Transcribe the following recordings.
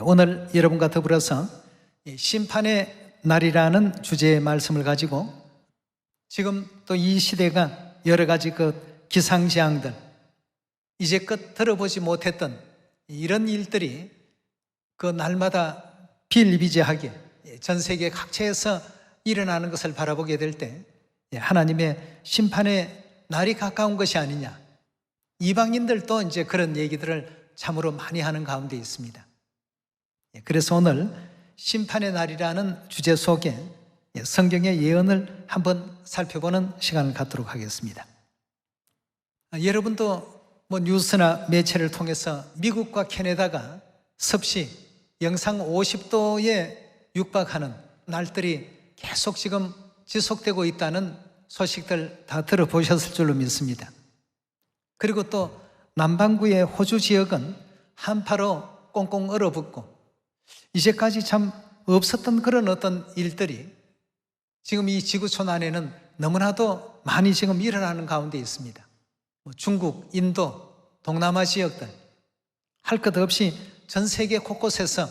오늘 여러분과 더불어서 심판의 날이라는 주제의 말씀을 가지고 지금 또 이 시대가 여러 가지 기상재앙들, 이제껏 들어보지 못했던 이런 일들이 날마다 비일비재하게 전 세계 각처에서 일어나는 것을 바라보게 될 때 하나님의 심판의 날이 가까운 것이 아니냐, 이방인들도 이제 그런 얘기들을 참으로 많이 하는 가운데 있습니다. 그래서 오늘 심판의 날이라는 주제 속에 성경의 예언을 한번 살펴보는 시간을 갖도록 하겠습니다. 여러분도 뉴스나 매체를 통해서 미국과 캐나다가 섭씨 영상 50도에 육박하는 날들이 계속 지금 지속되고 있다는 소식들 다 들어보셨을 줄로 믿습니다. 그리고 또 남반구의 호주 지역은 한파로 꽁꽁 얼어붙고 이제까지 참 없었던 그런 어떤 일들이 지금 이 지구촌 안에는 너무나도 많이 지금 일어나는 가운데 있습니다. 중국, 인도, 동남아 지역들 할 것 없이 전 세계 곳곳에서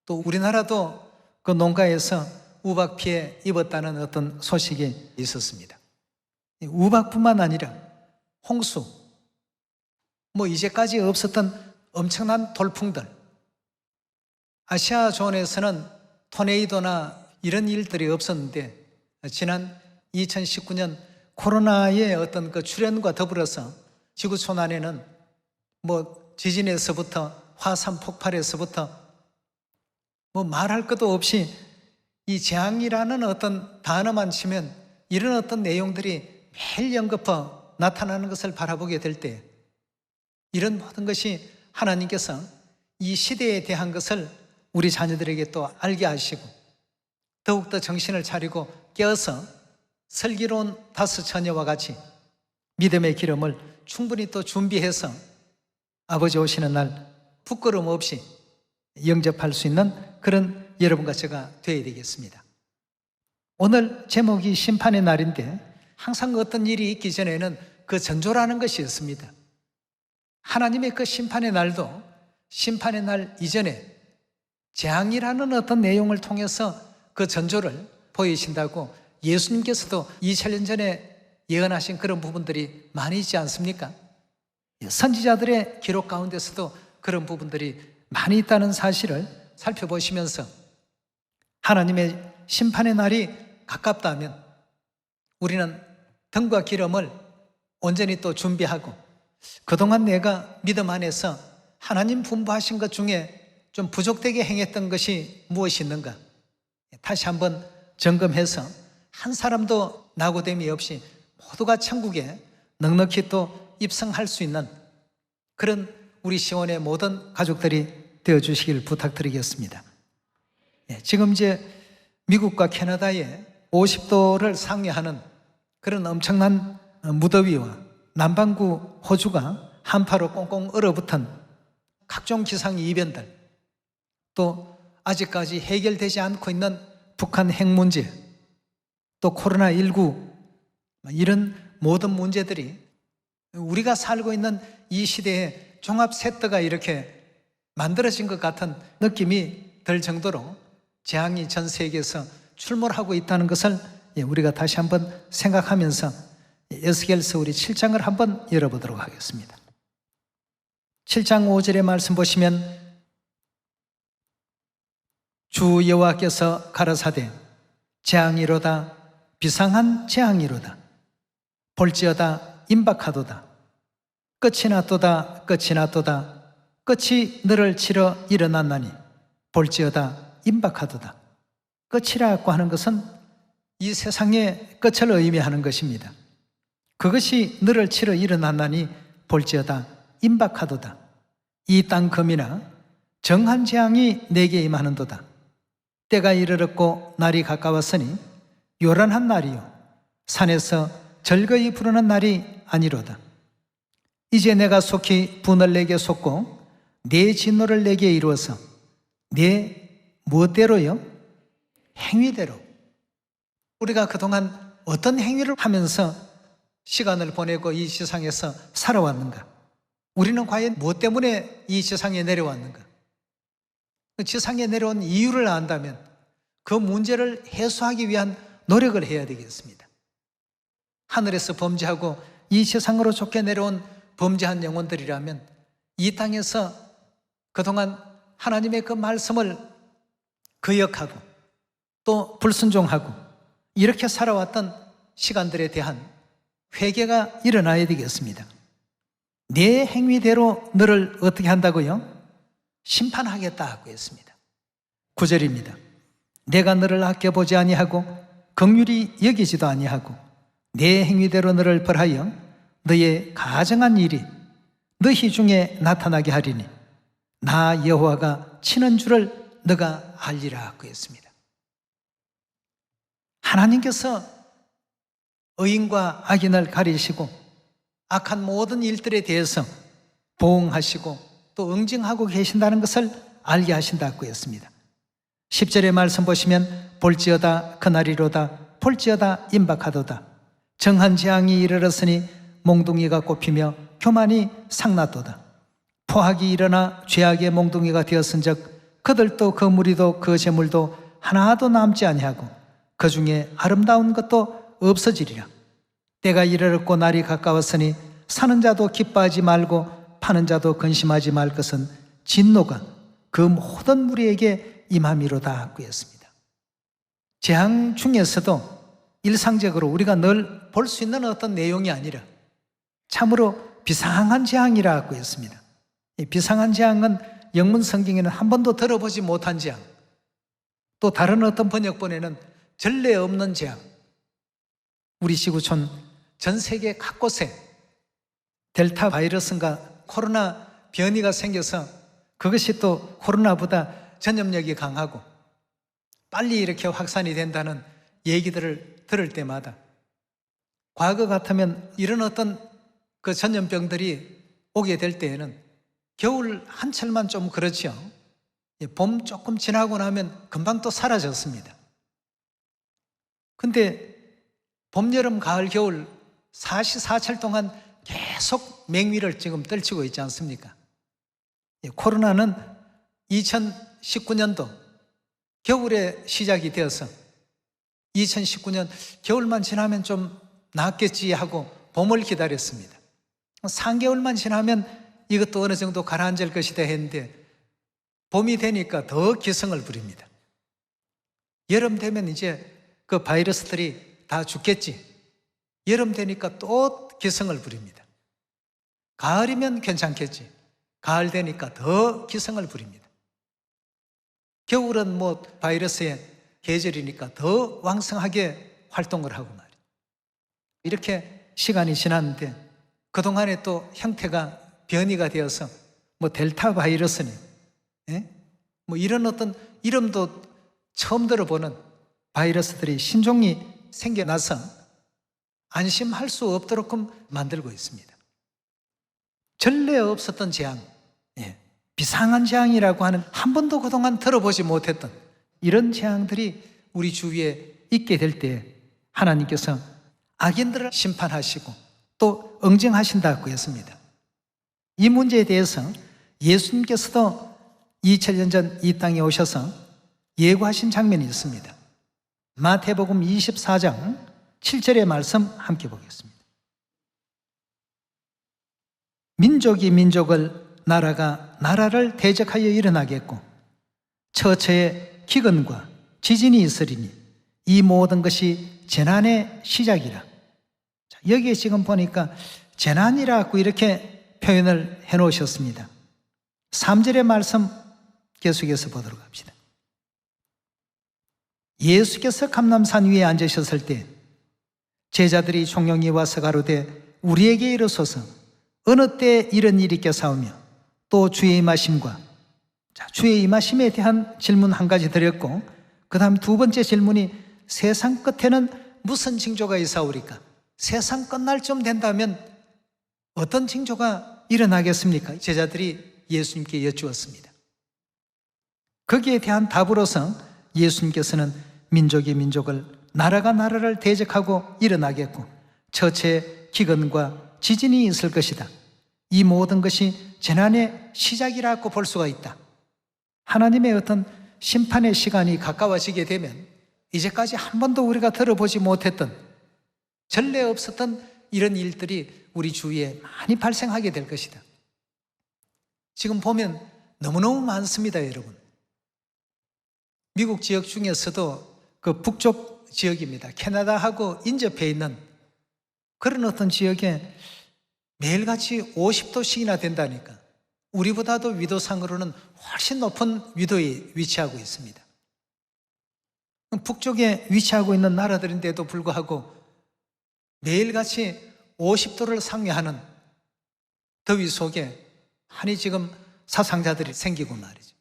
또 우리나라도 그 농가에서 우박 피해 입었다는 어떤 소식이 있었습니다. 우박뿐만 아니라 홍수, 이제까지 없었던 엄청난 돌풍들, 아시아 존에서는 토네이도나 이런 일들이 없었는데 지난 2019년 코로나의 어떤 출현과 더불어서 지구촌 안에는 지진에서부터 화산 폭발에서부터 말할 것도 없이 이 재앙이라는 어떤 단어만 치면 이런 어떤 내용들이 매일 연거푸 나타나는 것을 바라보게 될 때 이런 모든 것이 하나님께서 이 시대에 대한 것을 우리 자녀들에게 또 알게 하시고 더욱더 정신을 차리고 깨어서 슬기로운 다섯 처녀와 같이 믿음의 기름을 충분히 또 준비해서 아버지 오시는 날 부끄러움 없이 영접할 수 있는 그런 여러분과 제가 되어야 되겠습니다. 오늘 제목이 심판의 날인데 항상 어떤 일이 있기 전에는 그 전조라는 것이 있습니다. 하나님의 그 심판의 날도 심판의 날 이전에 재앙이라는 어떤 내용을 통해서 그 전조를 보이신다고 예수님께서도 2000년 전에 예언하신 그런 부분들이 많이 있지 않습니까? 선지자들의 기록 가운데서도 그런 부분들이 많이 있다는 사실을 살펴보시면서 하나님의 심판의 날이 가깝다면 우리는 등과 기름을 온전히 또 준비하고 그동안 내가 믿음 안에서 하나님 분부하신 것 중에 좀 부족되게 행했던 것이 무엇이 있는가 다시 한번 점검해서 한 사람도 낙오됨이 없이 모두가 천국에 넉넉히 또 입성할 수 있는 그런 우리 시온의 모든 가족들이 되어주시길 부탁드리겠습니다. 지금 이제 미국과 캐나다에 50도를 상회하는 그런 엄청난 무더위와 남반구 호주가 한파로 꽁꽁 얼어붙은 각종 기상이변들, 또 아직까지 해결되지 않고 있는 북한 핵 문제, 또 코로나19 이런 모든 문제들이 우리가 살고 있는 이 시대에 종합 세트가 이렇게 만들어진 것 같은 느낌이 들 정도로 재앙이 전 세계에서 출몰하고 있다는 것을 우리가 다시 한번 생각하면서 에스겔서 우리 7장을 한번 열어보도록 하겠습니다. 7장 5절의 말씀 보시면 주 여호와께서 가라사대 재앙이로다 비상한 재앙이로다 볼지어다 임박하도다 끝이 났도다 끝이 났도다 끝이 너를 치러 일어났나니 볼지어다 임박하도다. 끝이라고 하는 것은 이 세상의 끝을 의미하는 것입니다. 그것이 너를 치러 일어났나니 볼지어다 임박하도다. 이 땅 금이나 정한 재앙이 내게 임하는도다. 때가 이르렀고 날이 가까웠으니 요란한 날이요 산에서 절거이 부르는 날이 아니로다. 이제 내가 속히 분을 내게 쏟고 내 진노를 내게 이루어서 내 무엇대로요? 행위대로. 우리가 그동안 어떤 행위를 하면서 시간을 보내고 이 세상에서 살아왔는가? 우리는 과연 무엇 때문에 이 세상에 내려왔는가? 지상에 내려온 이유를 안다면 그 문제를 해소하기 위한 노력을 해야 되겠습니다. 하늘에서 범죄하고 이 세상으로 쫓겨 내려온 범죄한 영혼들이라면 이 땅에서 그동안 하나님의 그 말씀을 거역하고 또 불순종하고 이렇게 살아왔던 시간들에 대한 회개가 일어나야 되겠습니다. 내 행위대로 너를 어떻게 한다고요? 심판하겠다고 했습니다. 9절입니다. 내가 너를 아껴보지 아니하고 긍휼히 여기지도 아니하고 내 행위대로 너를 벌하여 너의 가정한 일이 너희 중에 나타나게 하리니 나 여호와가 치는 줄을 너가 알리라 고 했습니다. 하나님께서 의인과 악인을 가리시고 악한 모든 일들에 대해서 보응하시고 또 응징하고 계신다는 것을 알게 하신다고 했습니다. 10절의 말씀 보시면 볼지어다 그날이로다 볼지어다 임박하도다 정한 재앙이 이르렀으니 몽둥이가 꼽히며 교만이 상났도다. 포악이 일어나 죄악의 몽둥이가 되었은즉 그들도 그 무리도 그 재물도 하나도 남지 아니하고 그 중에 아름다운 것도 없어지리라. 때가 이르렀고 날이 가까웠으니 사는 자도 기뻐하지 말고 파는 자도 근심하지 말 것은 진노가 그 모든 무리에게 임함이로다 하고 했습니다. 재앙 중에서도 일상적으로 우리가 늘 볼 수 있는 어떤 내용이 아니라 참으로 비상한 재앙이라고 했습니다. 이 비상한 재앙은 영문 성경에는 한 번도 들어보지 못한 재앙, 또 다른 어떤 번역본에는 전례 없는 재앙. 우리 지구촌 전 세계 곳곳에 델타 바이러스인가 코로나 변이가 생겨서 그것이 또 코로나보다 전염력이 강하고 빨리 이렇게 확산이 된다는 얘기들을 들을 때마다 과거 같으면 이런 어떤 그 전염병들이 오게 될 때에는 겨울 한철만 좀 그렇죠. 봄 조금 지나고 나면 금방 또 사라졌습니다. 근데 봄, 여름, 가을, 겨울 사시사철 동안 계속 맹위를 지금 떨치고 있지 않습니까? 코로나는 2019년도 겨울에 시작이 되어서 2019년 겨울만 지나면 좀 낫겠지 하고 봄을 기다렸습니다. 3개월만 지나면 이것도 어느 정도 가라앉을 것이다 했는데 봄이 되니까 더 기승을 부립니다. 여름 되면 이제 그 바이러스들이 다 죽겠지. 여름 되니까 또 기승을 부립니다. 가을이면 괜찮겠지. 가을 되니까 더 기승을 부립니다. 겨울은 뭐 바이러스의 계절이니까 더 왕성하게 활동을 하고 말이에요. 이렇게 시간이 지났는데 그동안에 또 형태가 변이가 되어서 뭐 델타 바이러스니 뭐 이런 어떤 이름도 처음 들어보는 바이러스들이 신종이 생겨나서 안심할 수 없도록 만들고 있습니다. 전례 없었던 재앙, 비상한 재앙이라고 하는 한 번도 그동안 들어보지 못했던 이런 재앙들이 우리 주위에 있게 될 때 하나님께서 악인들을 심판하시고 또 응징하신다고 했습니다. 이 문제에 대해서 예수님께서도 2000년 전 이 땅에 오셔서 예고하신 장면이 있습니다. 마태복음 24장 7절의 말씀 함께 보겠습니다. 민족이 민족을, 나라가 나라를 대적하여 일어나겠고 처처에 기근과 지진이 있으리니 이 모든 것이 재난의 시작이라. 여기에 지금 보니까 재난이라고 이렇게 표현을 해놓으셨습니다. 3절의 말씀 계속해서 보도록 합시다. 예수께서 감람산 위에 앉으셨을 때 제자들이 종용이 와서 가로되 우리에게 이르소서 어느 때 이런 일이 있겠사오며 또 주의 임하심과 주의 임하심에 대한 질문 한 가지 드렸고 그 다음 두 번째 질문이 세상 끝에는 무슨 징조가 있사오리까? 세상 끝날 쯤 된다면 어떤 징조가 일어나겠습니까? 제자들이 예수님께 여쭈었습니다. 거기에 대한 답으로서 예수님께서는 민족이 민족을, 나라가 나라를 대적하고 일어나겠고 처처에 기근과 지진이 있을 것이다. 이 모든 것이 재난의 시작이라고 볼 수가 있다. 하나님의 어떤 심판의 시간이 가까워지게 되면 이제까지 한 번도 우리가 들어보지 못했던, 전례 없었던 이런 일들이 우리 주위에 많이 발생하게 될 것이다. 지금 보면 너무너무 많습니다, 여러분. 미국 지역 중에서도 그 북쪽 지역입니다. 캐나다하고 인접해 있는 그런 어떤 지역에 매일같이 50도씩이나 된다니까. 우리보다도 위도상으로는 훨씬 높은 위도에 위치하고 있습니다. 북쪽에 위치하고 있는 나라들인데도 불구하고 매일같이 50도를 상회하는 더위 속에 많이 지금 사상자들이 생기고 말이죠.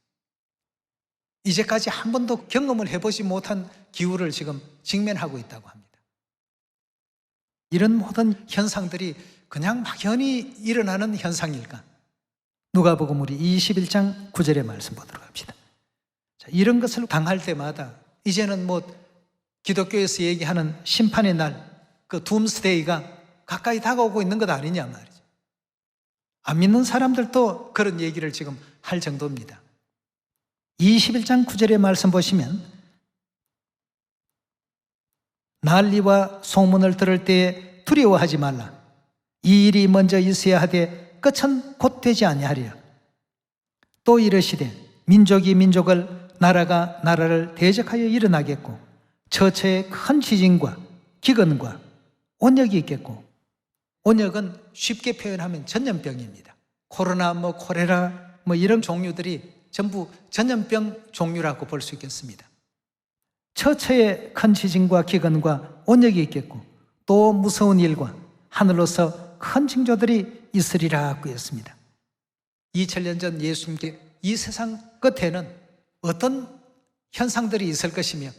이제까지 한 번도 경험을 해보지 못한 기후를 지금 직면하고 있다고 합니다. 이런 모든 현상들이 그냥 막연히 일어나는 현상일까? 누가복음 우리 21장 9절의 말씀 보도록 합시다. 자, 이런 것을 당할 때마다 이제는 뭐 기독교에서 얘기하는 심판의 날, 그 둠스데이가 가까이 다가오고 있는 것 아니냐 말이죠. 안 믿는 사람들도 그런 얘기를 지금 할 정도입니다. 21장 9절의 말씀 보시면 난리와 소문을 들을 때에 두려워하지 말라. 이 일이 먼저 있어야 하되 끝은 곧 되지 아니하리라. 또 이르시되 민족이 민족을, 나라가 나라를 대적하여 일어나겠고 처처에 큰 지진과 기근과 온역이 있겠고, 온역은 쉽게 표현하면 전염병입니다. 코로나, 콜레라 이런 종류들이 전부 전염병 종류라고 볼 수 있겠습니다. 처처에 큰 지진과 기근과 온역이 있겠고 또 무서운 일과 하늘로서 큰 징조들이 있으리라고 했습니다. 2000년 전 예수님께 이 세상 끝에는 어떤 현상들이 있을 것이며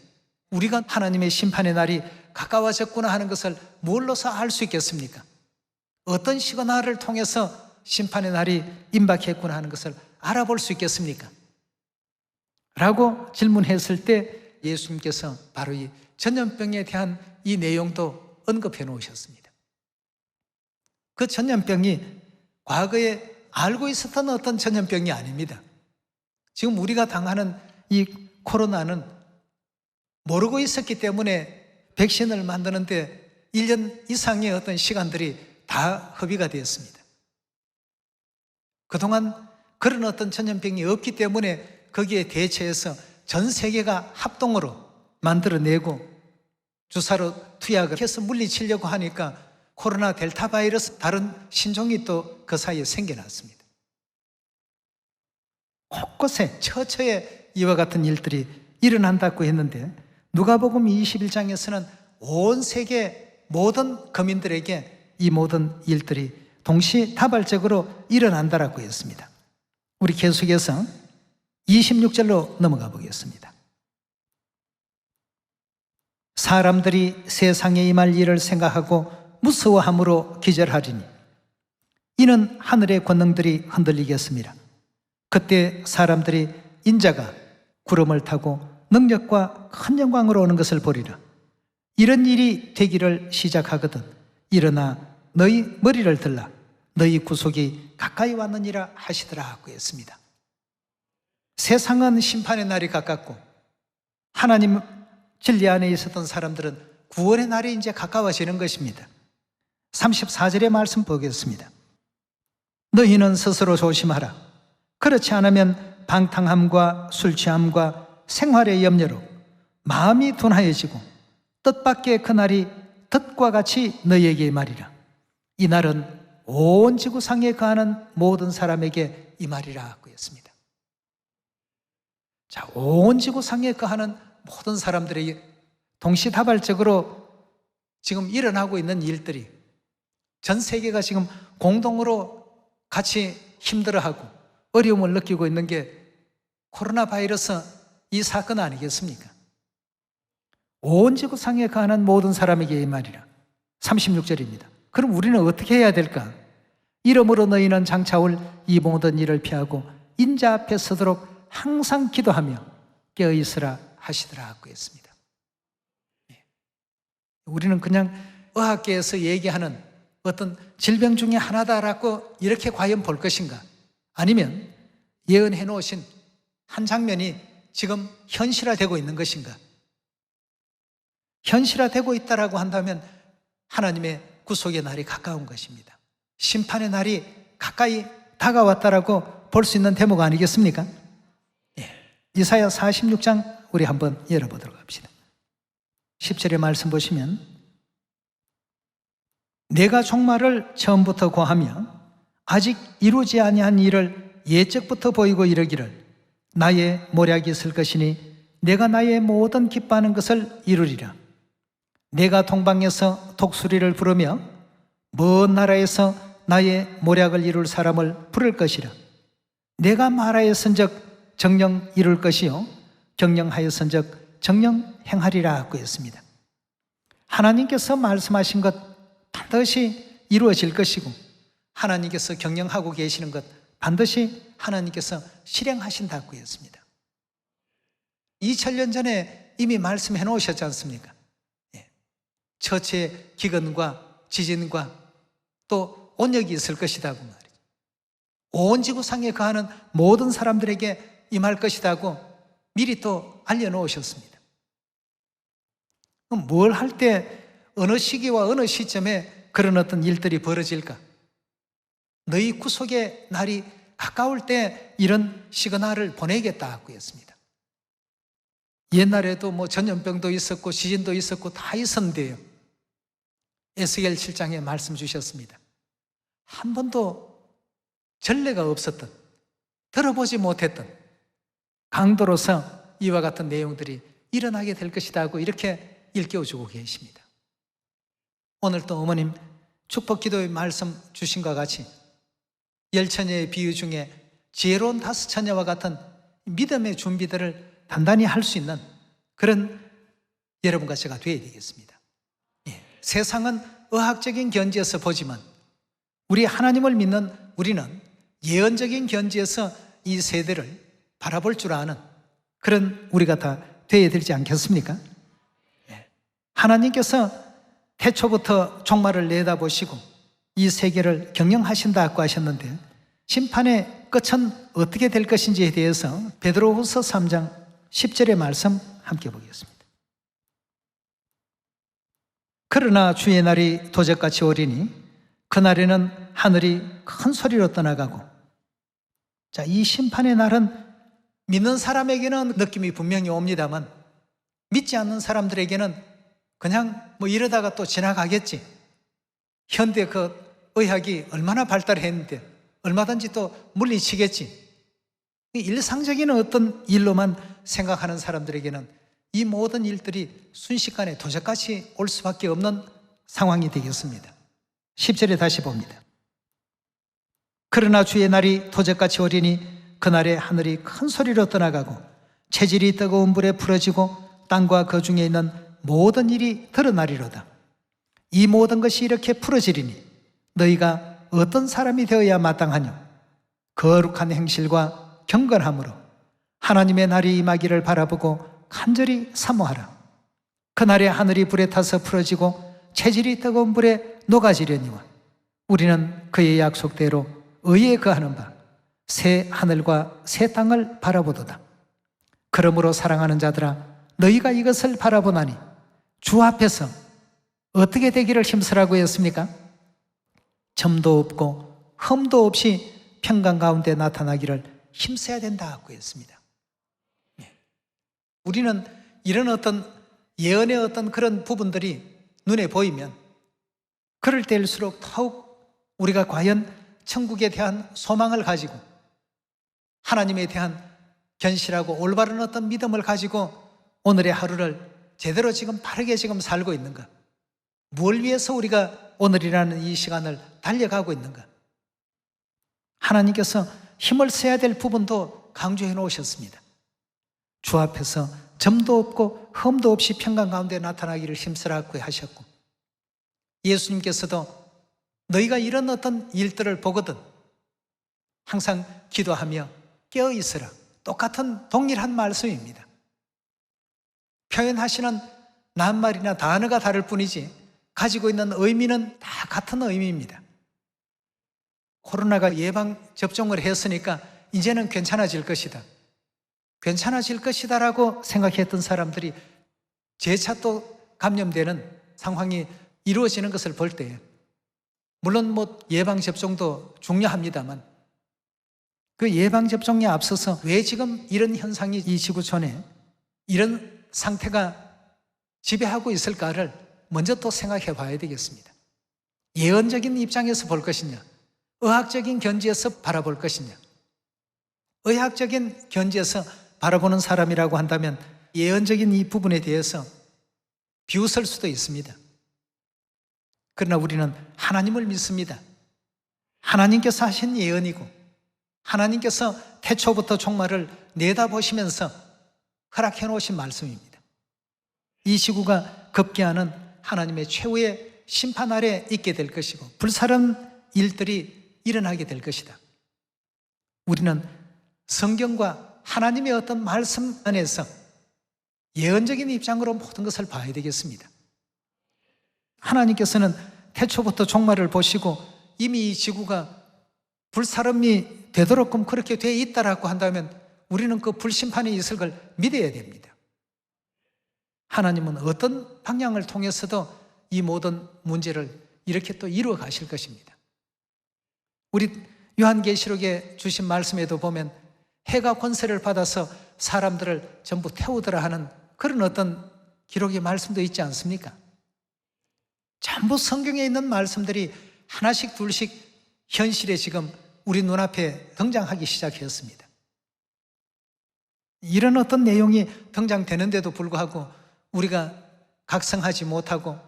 우리가 하나님의 심판의 날이 가까워졌구나 하는 것을 뭘로서 알 수 있겠습니까? 어떤 시그널을 통해서 심판의 날이 임박했구나 하는 것을 알아볼 수 있겠습니까? 라고 질문했을 때 예수님께서 바로 이 전염병에 대한 이 내용도 언급해 놓으셨습니다. 그 전염병이 과거에 알고 있었던 어떤 전염병이 아닙니다. 지금 우리가 당하는 이 코로나는 모르고 있었기 때문에 백신을 만드는데 1년 이상의 어떤 시간들이 다 허비가 되었습니다. 그동안 그런 어떤 전염병이 없기 때문에 거기에 대처해서 전 세계가 합동으로 만들어내고 주사로 투약을 해서 물리치려고 하니까 코로나 델타 바이러스 다른 신종이 또 그 사이에 생겨났습니다. 곳곳에 처처에 이와 같은 일들이 일어난다고 했는데 누가복음 21장에서는 온 세계 모든 거민들에게 이 모든 일들이 동시다발적으로 일어난다라고 했습니다. 우리 계속해서 26절로 넘어가 보겠습니다. 사람들이 세상에 임할 일을 생각하고 무서워함으로 기절하리니 이는 하늘의 권능들이 흔들리겠습니다. 그때 사람들이 인자가 구름을 타고 능력과 큰 영광으로 오는 것을 보리라. 이런 일이 되기를 시작하거든 일어나 너희 머리를 들라. 너희 구속이 가까이 왔느니라 하시더라고 했습니다. 세상은 심판의 날이 가깝고 하나님 진리 안에 있었던 사람들은 구원의 날이 이제 가까워지는 것입니다. 34절의 말씀 보겠습니다. 너희는 스스로 조심하라. 그렇지 않으면 방탕함과 술 취함과 생활의 염려로 마음이 둔하여지고 뜻밖의 그날이 덫과 같이 너희에게 말이라. 이 날은 온 지구상에 거하는 모든 사람에게 이 말이라고 했습니다. 자, 온 지구상에 거하는 모든 사람들에게 동시다발적으로 지금 일어나고 있는 일들이 전 세계가 지금 공동으로 같이 힘들어하고 어려움을 느끼고 있는 게 코로나 바이러스 이 사건 아니겠습니까? 온 지구상에 거하는 모든 사람에게 이 말이라. 36절입니다. 그럼 우리는 어떻게 해야 될까? 이러므로 너희는 장차 올 이 모든 일을 피하고 인자 앞에 서도록 항상 기도하며 깨어있으라 하시더라고 했습니다. 우리는 그냥 의학계에서 얘기하는 어떤 질병 중에 하나다라고 이렇게 과연 볼 것인가? 아니면 예언해 놓으신 한 장면이 지금 현실화되고 있는 것인가? 현실화되고 있다라고 한다면 하나님의 구속의 날이 가까운 것입니다. 심판의 날이 가까이 다가왔다라고 볼 수 있는 대목 아니겠습니까? 예. 이사야 46장 우리 한번 열어보도록 합시다. 10절의 말씀 보시면 내가 종말을 처음부터 고하며 아직 이루지 아니한 일을 예적부터 보이고 이르기를 나의 모략이 있을 것이니 내가 나의 모든 기뻐하는 것을 이루리라. 내가 동방에서 독수리를 부르며 먼 나라에서 나의 모략을 이룰 사람을 부를 것이라. 내가 말하였은즉 정령 이룰 것이요 경영하였은즉 정령 행하리라 하고 했습니다. 하나님께서 말씀하신 것 반드시 이루어질 것이고 하나님께서 경영하고 계시는 것 반드시 하나님께서 실행하신다고 했습니다. 2000년 전에 이미 말씀해 놓으셨지 않습니까? 처치의 기근과 지진과 또 온역이 있을 것이라고 말이죠. 온 지구상에 거하는 모든 사람들에게 임할 것이라고 미리 또 알려놓으셨습니다. 그럼 뭘 할 때 어느 시기와 어느 시점에 그런 어떤 일들이 벌어질까? 너희 구속의 날이 가까울 때 이런 시그널을 보내겠다고 했습니다. 옛날에도 뭐 전염병도 있었고 지진도 있었고 다 있었는데요. 에스겔 7장에 말씀 주셨습니다. 한 번도 전례가 없었던, 들어보지 못했던 강도로서 이와 같은 내용들이 일어나게 될 것이다 하고 이렇게 일깨워주고 계십니다. 오늘 또 어머님 축복 기도의 말씀 주신 것 같이 열처녀의 비유 중에 지혜로운 5처녀와 같은 믿음의 준비들을 단단히 할 수 있는 그런 여러분과 제가 되어야 되겠습니다. 세상은 의학적인 견지에서 보지만 우리 하나님을 믿는 우리는 예언적인 견지에서 이 세대를 바라볼 줄 아는 그런 우리가 다 되어야 되지 않겠습니까? 하나님께서 태초부터 종말을 내다보시고 이 세계를 경영하신다고 하셨는데 심판의 끝은 어떻게 될 것인지에 대해서 베드로후서 3장 10절의 말씀 함께 보겠습니다. 그러나 주의 날이 도적같이 오리니 그날에는 하늘이 큰 소리로 떠나가고. 자, 이 심판의 날은 믿는 사람에게는 느낌이 분명히 옵니다만 믿지 않는 사람들에게는 그냥 뭐 이러다가 또 지나가겠지. 현대 그 의학이 얼마나 발달했는데 얼마든지 또 물리치겠지. 일상적인 어떤 일로만 생각하는 사람들에게는 이 모든 일들이 순식간에 도적같이 올 수밖에 없는 상황이 되겠습니다. 10절에 다시 봅니다. 그러나 주의 날이 도적같이 오리니 그날에 하늘이 큰 소리로 떠나가고 체질이 뜨거운 불에 풀어지고 땅과 그 중에 있는 모든 일이 드러나리로다. 이 모든 것이 이렇게 풀어지리니 너희가 어떤 사람이 되어야 마땅하냐? 거룩한 행실과 경건함으로 하나님의 날이 임하기를 바라보고 간절히 사모하라. 그날에 하늘이 불에 타서 풀어지고 체질이 뜨거운 불에 녹아지려니와 우리는 그의 약속대로 의에 거하는 바 새 하늘과 새 땅을 바라보도다. 그러므로 사랑하는 자들아 너희가 이것을 바라보나니 주 앞에서 어떻게 되기를 힘쓰라고 했습니까? 점도 없고 흠도 없이 평강 가운데 나타나기를 힘써야 된다고 했습니다. 우리는 이런 어떤 예언의 어떤 그런 부분들이 눈에 보이면 그럴 때일수록 더욱 우리가 과연 천국에 대한 소망을 가지고 하나님에 대한 견실하고 올바른 어떤 믿음을 가지고 오늘의 하루를 제대로 지금 바르게 지금 살고 있는가? 무엇을 위해서 우리가 오늘이라는 이 시간을 달려가고 있는가? 하나님께서 힘을 써야 될 부분도 강조해 놓으셨습니다. 주 앞에서 점도 없고 흠도 없이 평강 가운데 나타나기를 힘쓰라고 하셨고 예수님께서도 너희가 이런 어떤 일들을 보거든 항상 기도하며 깨어있으라. 똑같은 동일한 말씀입니다. 표현하시는 낱말이나 단어가 다를 뿐이지 가지고 있는 의미는 다 같은 의미입니다. 코로나가 예방 접종을 했으니까 이제는 괜찮아질 것이다. 괜찮아질 것이다라고 생각했던 사람들이 재차 또 감염되는 상황이 이루어지는 것을 볼 때, 물론 예방접종도 중요합니다만 그 예방접종에 앞서서 왜 지금 이런 현상이 이 지구촌에 이런 상태가 지배하고 있을까를 먼저 또 생각해 봐야 되겠습니다. 예언적인 입장에서 볼 것이냐, 의학적인 견지에서 바라볼 것이냐. 의학적인 견지에서 바라보는 사람이라고 한다면 예언적인 이 부분에 대해서 비웃을 수도 있습니다. 그러나 우리는 하나님을 믿습니다. 하나님께서 하신 예언이고 하나님께서 태초부터 종말을 내다보시면서 허락해 놓으신 말씀입니다. 이 지구가 급기야는 하나님의 최후의 심판 아래 있게 될 것이고 불사른 일들이 일어나게 될 것이다. 우리는 성경과 하나님의 어떤 말씀 안에서 예언적인 입장으로 모든 것을 봐야 되겠습니다. 하나님께서는 태초부터 종말을 보시고 이미 이 지구가 불사름이 되도록끔 그렇게 되어 있다라고 한다면 우리는 그 불심판이 있을 걸 믿어야 됩니다. 하나님은 어떤 방향을 통해서도 이 모든 문제를 이렇게 또 이루어 가실 것입니다. 우리 요한계시록에 주신 말씀에도 보면 해가 권세를 받아서 사람들을 전부 태우더라 하는 그런 어떤 기록의 말씀도 있지 않습니까? 전부 성경에 있는 말씀들이 하나씩 둘씩 현실에 지금 우리 눈앞에 등장하기 시작했습니다. 이런 어떤 내용이 등장되는데도 불구하고 우리가 각성하지 못하고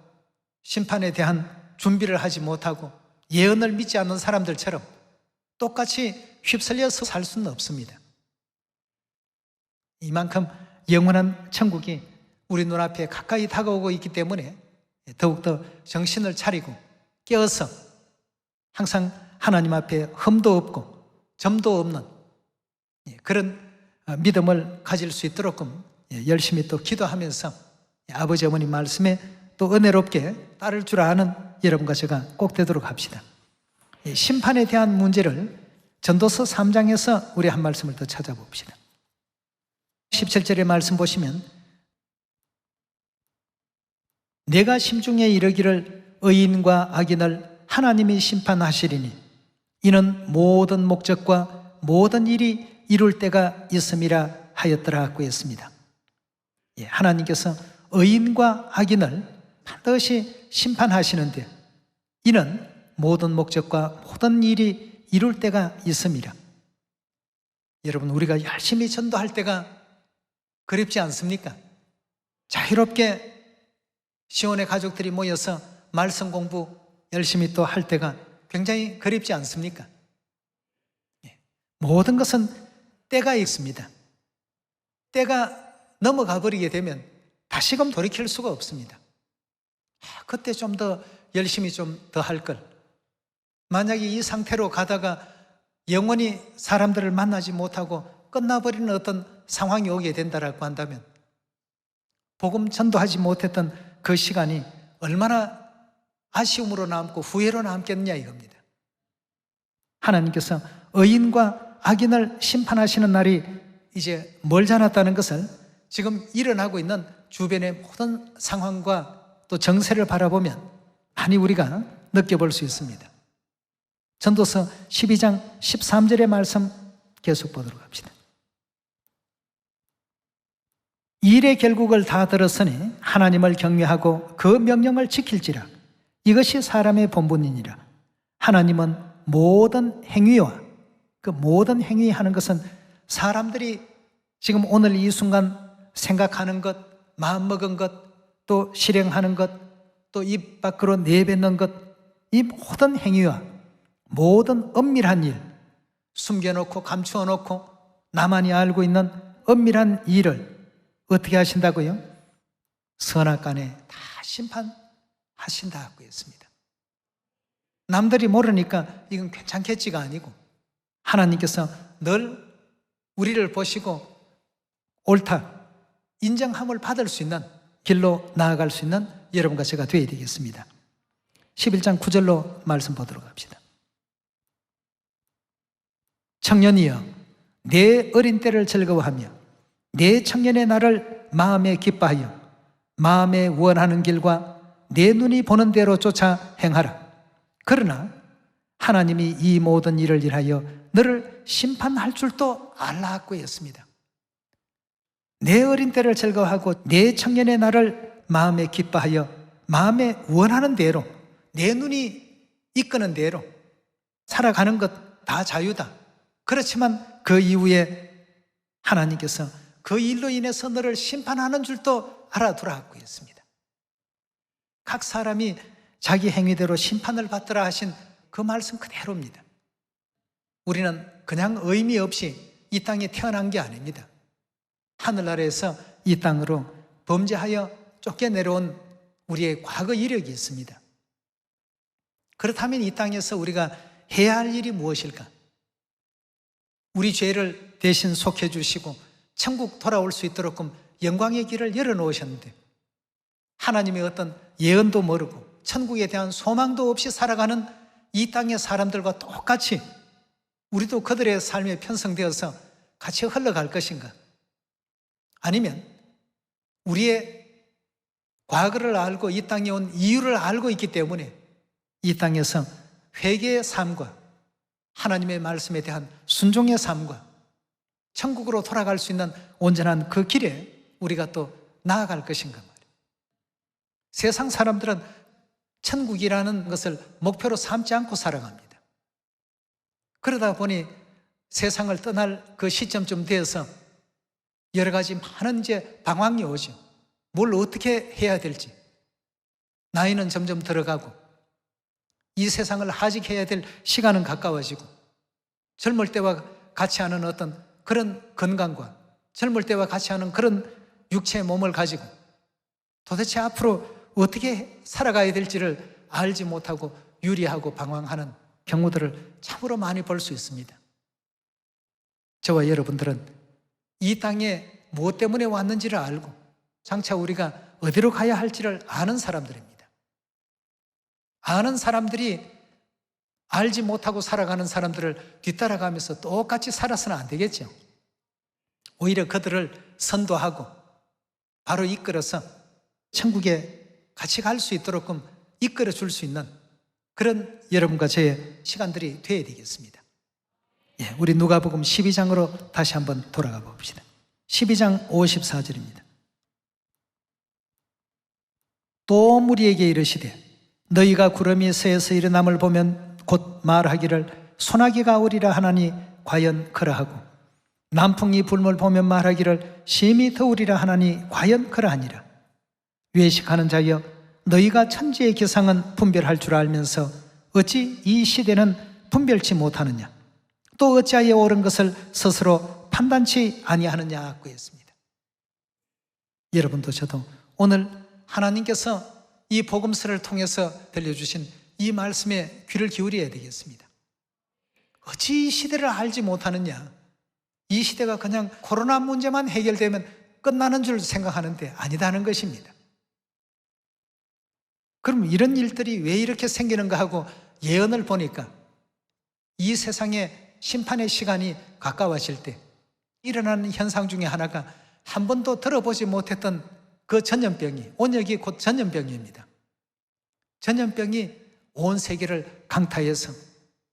심판에 대한 준비를 하지 못하고 예언을 믿지 않는 사람들처럼 똑같이 휩쓸려서 살 수는 없습니다. 이만큼 영원한 천국이 우리 눈앞에 가까이 다가오고 있기 때문에 더욱더 정신을 차리고 깨어서 항상 하나님 앞에 흠도 없고 점도 없는 그런 믿음을 가질 수 있도록끔 열심히 또 기도하면서 아버지 어머니 말씀에 또 은혜롭게 따를 줄 아는 여러분과 제가 꼭 되도록 합시다. 심판에 대한 문제를 전도서 3장에서 우리 한 말씀을 더 찾아봅시다. 17절의 말씀 보시면 내가 심중에 이르기를 의인과 악인을 하나님이 심판하시리니 이는 모든 목적과 모든 일이 이룰 때가 있음이라 하였더라고 했습니다. 하나님께서 의인과 악인을 반드시 심판하시는데 이는 모든 목적과 모든 일이 이룰 때가 있음이라. 여러분, 우리가 열심히 전도할 때가 그립지 않습니까? 자유롭게 시온의 가족들이 모여서 말씀 공부 열심히 또 할 때가 굉장히 그립지 않습니까? 모든 것은 때가 있습니다. 때가 넘어가 버리게 되면 다시금 돌이킬 수가 없습니다. 그때 좀 더 열심히 좀 더 할 걸. 만약에 이 상태로 가다가 영원히 사람들을 만나지 못하고 끝나버리는 어떤 상황이 오게 된다라고 한다면 복음 전도하지 못했던 그 시간이 얼마나 아쉬움으로 남고 후회로 남겠느냐 이겁니다. 하나님께서 의인과 악인을 심판하시는 날이 이제 멀지 않았다는 것을 지금 일어나고 있는 주변의 모든 상황과 또 정세를 바라보면 많이 우리가 느껴볼 수 있습니다. 전도서 12장 13절의 말씀 계속 보도록 합시다. 일의 결국을 다 들었으니 하나님을 경외하고 그 명령을 지킬지라. 이것이 사람의 본분이니라. 하나님은 모든 행위와 그 모든 행위하는 것은 사람들이 지금 오늘 이 순간 생각하는 것, 마음먹은 것, 또 실행하는 것, 또 입 밖으로 내뱉는 것, 이 모든 행위와 모든 엄밀한 일, 숨겨놓고 감추어놓고 나만이 알고 있는 엄밀한 일을 어떻게 하신다고요? 선악간에 다 심판하신다고 했습니다. 남들이 모르니까 이건 괜찮겠지가 아니고 하나님께서 늘 우리를 보시고 옳다, 인정함을 받을 수 있는 길로 나아갈 수 있는 여러분과 제가 되어야 되겠습니다. 11장 9절로 말씀 보도록 합시다. 청년이여 내 어린 때를 즐거워하며 내 청년의 날을 마음에 기뻐하여 마음에 원하는 길과 내 눈이 보는 대로 쫓아 행하라. 그러나 하나님이 이 모든 일을 일하여 너를 심판할 줄도 알라고 했습니다. 내 어린 때를 즐거워하고 내 청년의 날을 마음에 기뻐하여 마음에 원하는 대로 내 눈이 이끄는 대로 살아가는 것 다 자유다. 그렇지만 그 이후에 하나님께서 그 일로 인해서 너를 심판하는 줄도 알아두라고 했습니다. 각 사람이 자기 행위대로 심판을 받더라 하신 그 말씀 그대로입니다. 우리는 그냥 의미 없이 이 땅에 태어난 게 아닙니다. 하늘나라에서 이 땅으로 범죄하여 쫓겨내려온 우리의 과거 이력이 있습니다. 그렇다면 이 땅에서 우리가 해야 할 일이 무엇일까? 우리 죄를 대신 속해 주시고 천국 돌아올 수 있도록 영광의 길을 열어놓으셨는데 하나님의 어떤 예언도 모르고 천국에 대한 소망도 없이 살아가는 이 땅의 사람들과 똑같이 우리도 그들의 삶에 편성되어서 같이 흘러갈 것인가? 아니면 우리의 과거를 알고 이 땅에 온 이유를 알고 있기 때문에 이 땅에서 회개의 삶과 하나님의 말씀에 대한 순종의 삶과 천국으로 돌아갈 수 있는 온전한 그 길에 우리가 또 나아갈 것인가 말이에요. 세상 사람들은 천국이라는 것을 목표로 삼지 않고 살아갑니다. 그러다 보니 세상을 떠날 그 시점쯤 되어서 여러 가지 많은 이제 방황이 오죠. 뭘 어떻게 해야 될지. 나이는 점점 들어가고 이 세상을 하직해야 될 시간은 가까워지고 젊을 때와 같이 하는 어떤 그런 건강과 젊을 때와 같이 하는 그런 육체의 몸을 가지고 도대체 앞으로 어떻게 살아가야 될지를 알지 못하고 유리하고 방황하는 경우들을 참으로 많이 볼 수 있습니다. 저와 여러분들은 이 땅에 무엇 때문에 왔는지를 알고 장차 우리가 어디로 가야 할지를 아는 사람들입니다. 아는 사람들이 알지 못하고 살아가는 사람들을 뒤따라가면서 똑같이 살아서는 안 되겠죠. 오히려 그들을 선도하고 바로 이끌어서 천국에 같이 갈 수 있도록 이끌어 줄 수 있는 그런 여러분과 저의 시간들이 되어야 되겠습니다. 예, 우리 누가복음 12장으로 다시 한번 돌아가 봅시다. 12장 54절입니다. 또 무리에게 이르시되 너희가 구름이 서에서 일어남을 보면 곧 말하기를 소나기가 오리라 하나니 과연 그러하고 남풍이 불물 보면 말하기를 심히 더우리라 하나니 과연 그러하니라. 외식하는 자여 너희가 천지의 기상은 분별할 줄 알면서 어찌 이 시대는 분별치 못하느냐. 또 어찌하여 옳은 것을 스스로 판단치 아니하느냐고 했습니다. 여러분도 저도 오늘 하나님께서 이 복음서를 통해서 들려주신 이 말씀에 귀를 기울여야 되겠습니다. 어찌 이 시대를 알지 못하느냐. 이 시대가 그냥 코로나 문제만 해결되면 끝나는 줄 생각하는데 아니다는 것입니다. 그럼 이런 일들이 왜 이렇게 생기는가 하고 예언을 보니까 이 세상의 심판의 시간이 가까워질 때 일어나는 현상 중에 하나가 한 번도 들어보지 못했던 그 전염병이, 온역이 곧 전염병입니다. 전염병이 온 세계를 강타해서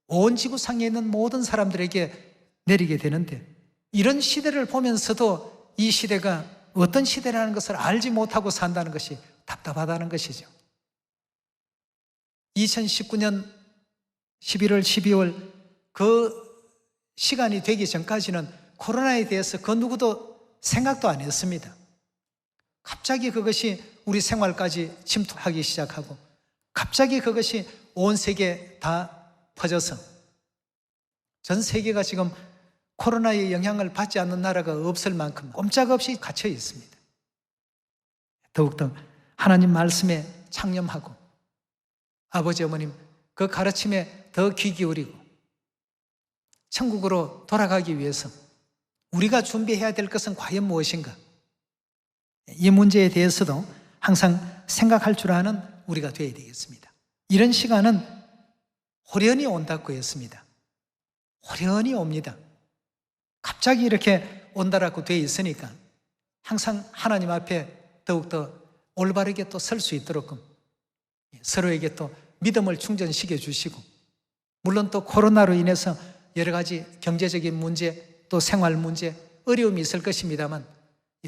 온 지구상에 있는 모든 사람들에게 내리게 되는데 이런 시대를 보면서도 이 시대가 어떤 시대라는 것을 알지 못하고 산다는 것이 답답하다는 것이죠. 2019년 11월, 12월 그 시간이 되기 전까지는 코로나에 대해서 그 누구도 생각도 안 했습니다. 갑자기 그것이 우리 생활까지 침투하기 시작하고 갑자기 그것이 온 세계에 다 퍼져서 전 세계가 지금 코로나의 영향을 받지 않는 나라가 없을 만큼 꼼짝없이 갇혀 있습니다. 더욱더 하나님 말씀에 창념하고 아버지 어머님 그 가르침에 더 귀 기울이고 천국으로 돌아가기 위해서 우리가 준비해야 될 것은 과연 무엇인가? 이 문제에 대해서도 항상 생각할 줄 아는 우리가 되어야 되겠습니다. 이런 시간은 호련히 온다고 했습니다. 호련히 옵니다. 갑자기 이렇게 온다라고 되어 있으니까 항상 하나님 앞에 더욱더 올바르게 또 설 수 있도록 서로에게 또 믿음을 충전시켜 주시고, 물론 또 코로나로 인해서 여러 가지 경제적인 문제, 또 생활 문제, 어려움이 있을 것입니다만,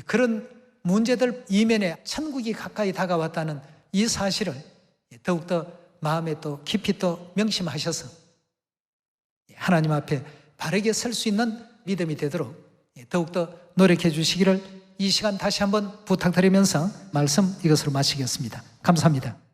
그런 문제들 이면에 천국이 가까이 다가왔다는 이 사실을 더욱더 마음에 또 깊이 또 명심하셔서 하나님 앞에 바르게 설 수 있는 믿음이 되도록 더욱더 노력해 주시기를 이 시간 다시 한번 부탁드리면서 말씀 이것으로 마치겠습니다. 감사합니다.